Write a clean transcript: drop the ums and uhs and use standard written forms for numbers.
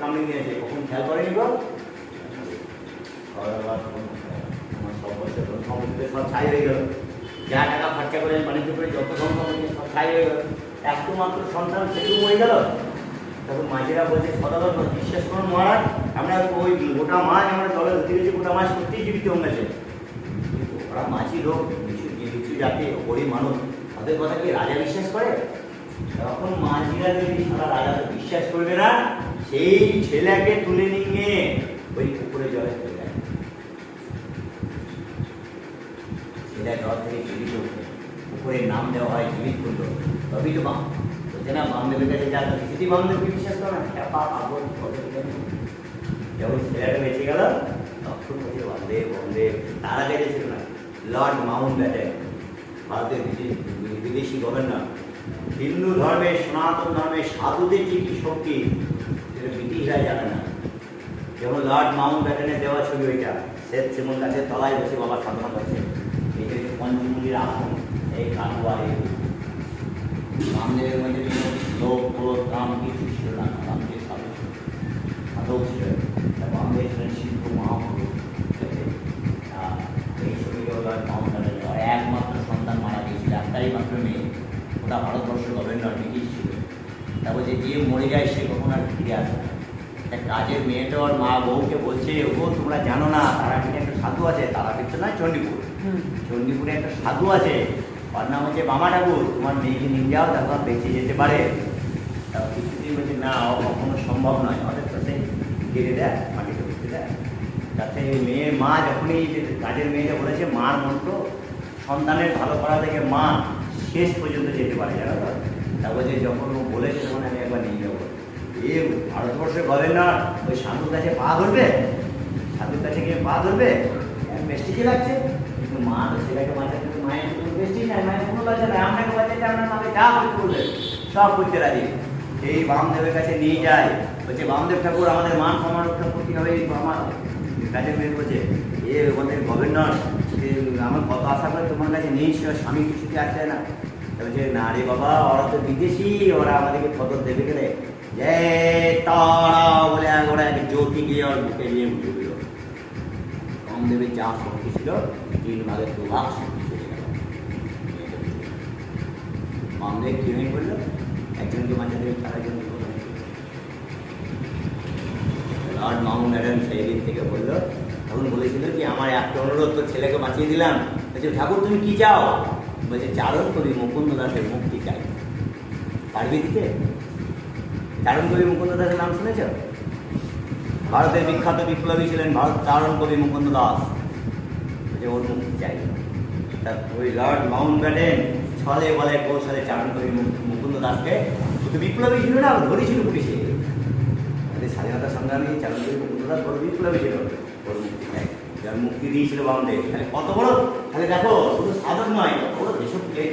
সামনে নিয়ে আসে, কখন খেয়াল করেনি গো? সব বছর সব ছাই হয়ে গেল, যা টাকা খরচা করে বাণিজ্য করে যত সংখ্যা সব ছাই হয়ে গেল, একটু মাত্র সন্তান সেটুকু হয়ে গেল। তখন মাঝিরা বলছে সদাগর বিশ্বাস করুন মহারাজ, আমরা ওই গোটা মাছ আমরা দলে ধরতে গেছি, গোটা মাছ সত্যিই জীবিত হয়ে গেছে। ওরা মাঝি লোক, কিছু জাতি গরিব মানুষ, তাদের কথা কি রাজা বিশ্বাস করে? তখন মাঝিরা যদি সারা রাজা বিশ্বাস করবে না, সেই ছেলেকে তুলে নিয়ে ওই পুকুরে জলে ফেলে দেয়। ছেলে জল থেকে জীবিত উঠে পুকুরের নাম দেওয়া হয় জীবিত কুণ্ড। তবেই তো বাম বলছে না, বামদেবের কাছে যা যদি বামদেবকে বিশ্বাস করে না, যখন ছেলেটা বেঁচে গেল তখন বলছে বামদেব বামদেব। তার আগে ছিল না লর্ড মাউন্ট ব্যাটেন, ভারতের বিদেশি গভর্নর। হিন্দু ধর্মের সনাতন ধর্মের সাধুদের যে কি শক্তি সেটা ব্রিটিশরা জানে না। যেমন লর্ড মাউন্ট ব্যাটেনের দেওয়া ছবি ওইটা, শ্বেত শ্রীমন গাছের তলায় বসে বাবা সাধনা করছে। এটা হচ্ছে পঞ্চমুণ্ডির আসন, এই কানুয়ার এই রামদেবের মধ্যে কোনো লোক ক্রোধ কাম কিছু ছিল না। রামদেব সাধক ছিলেন, রামদেব ছিলেন সিদ্ধ মহাপুরুষ। এই ছবিটা লর্ড মাউন্ট ব্যাটেন একমাত্র সন্তান মারা গিয়েছিল, একটাই মাত্র মেয়ে। ওটা ভারতবর্ষের গভর্নর ব্রিটিশ ছিল। তারপর যে মরে যায় সে কখন আর ফিরে আসে না। কাজের মেয়েটা ওর মা বউকে বলছে, ও তোমরা জানো না তারাপীঠে একটা সাধু আছে, তারাপীঠ তো নয় চণ্ডীপুর, চণ্ডীপুরে একটা সাধু আছে, ওর নাম হচ্ছে বামা ঠাকুর, তোমার মেয়েকে নিয়ে যাও, তারপর বেঁচে যেতে পারে। তারপর কিছুদিন বলছে না, ও কখনো সম্ভব নয়, আমাদের সাথে গেড়ে দেয়, মাটিতে উঠতে দেয়। তাতে মেয়ের মা যখনই কাজের মেয়েটা বলেছে, মার মন্ত্র সন্তানের ভালো করা থেকে মা শেষ পর্যন্ত যেতে পারে, জানো তো। তারপর যে যখন ও বলেছে তখন আমি একবার নিয়ে যাবো। এ ভারতবর্ষের গভর্নর ওই সাধুর কাছে পা ধরবে, সাধুর কাছে গিয়ে পা ধরবে, বেস্টিজে লাগছে, কিন্তু মা তো ছেলেকে বাঁচাতে, মায়ের কোনো বেস্টিজ নাই, মায়ের কোনো লজ্জা নাই, আপনাকে বাঁচাতে আপনার মাকে যা করতে বলবে সব করতে রাজি। এই বামদেবের কাছে নিয়ে যায়, বলছে বামদেব ঠাকুর আমাদের মান সম্মান রক্ষা করতে হবে। আমার কাজের মেয়ে বলছে, এ ওদের গভর্নর আমার কত আশা করে তোমার কাছে নিয়ে এসে স্বামী কিছুতে আসছে না। বলছে না রে বাবা, ওরা তো বিদেশি, ওরা আমাদেরকে খবর দেবে গেলে যে তারা বলে ওরা জ্যোতি গিয়ে ওর বুকে নিয়ে উঠে দিল। বামদেবের যা শক্তি ছিল 3 ভাগের 2 ভাগ শক্তি চলে গেল। বামদেব কি হয়ে পড়লো, একজনকে বাঁচাতে তার একজন লর্ড মাউন্ট ব্যাটেন সেই দিন থেকে বললো, তখন বলেছিল যে আমার একটা অনুরোধ, তোর ছেলেকে বাঁচিয়ে দিলাম। বলছে ঠাকুর তুমি কি চাও? বলছে চারণ কবি মুকুন্দ দাসের মুক্তি চাই। পারবি দিতে? চারণ কবি মুকুন্দ দাসের নাম শুনেছ? ভারতের বিখ্যাত বিপ্লবী ছিলেন ভারত চারণ কবি মুকুন্দ দাস। বলছে ওর মুক্তি চাই। তার ওই লর্ড মাউন্ট ব্যাটেন ছলে বলে কৌশলে চারণ কবি মুকুন্দ দাসকে, শুধু বিপ্লবী ছিল না, ধরেছিল পুলিশে। স্বাধীনতা সংগ্রামী চারণ কবি মুকুন্দ দাস বড় বিপ্লবী ছিল, ওর মুক্তি চাই। যার মুক্তি দিয়েছিল বামদেব, তাহলে কত বড়, তাহলে দেখো শুধু সাধক নয়, কত বড় দেশপ্রিয়।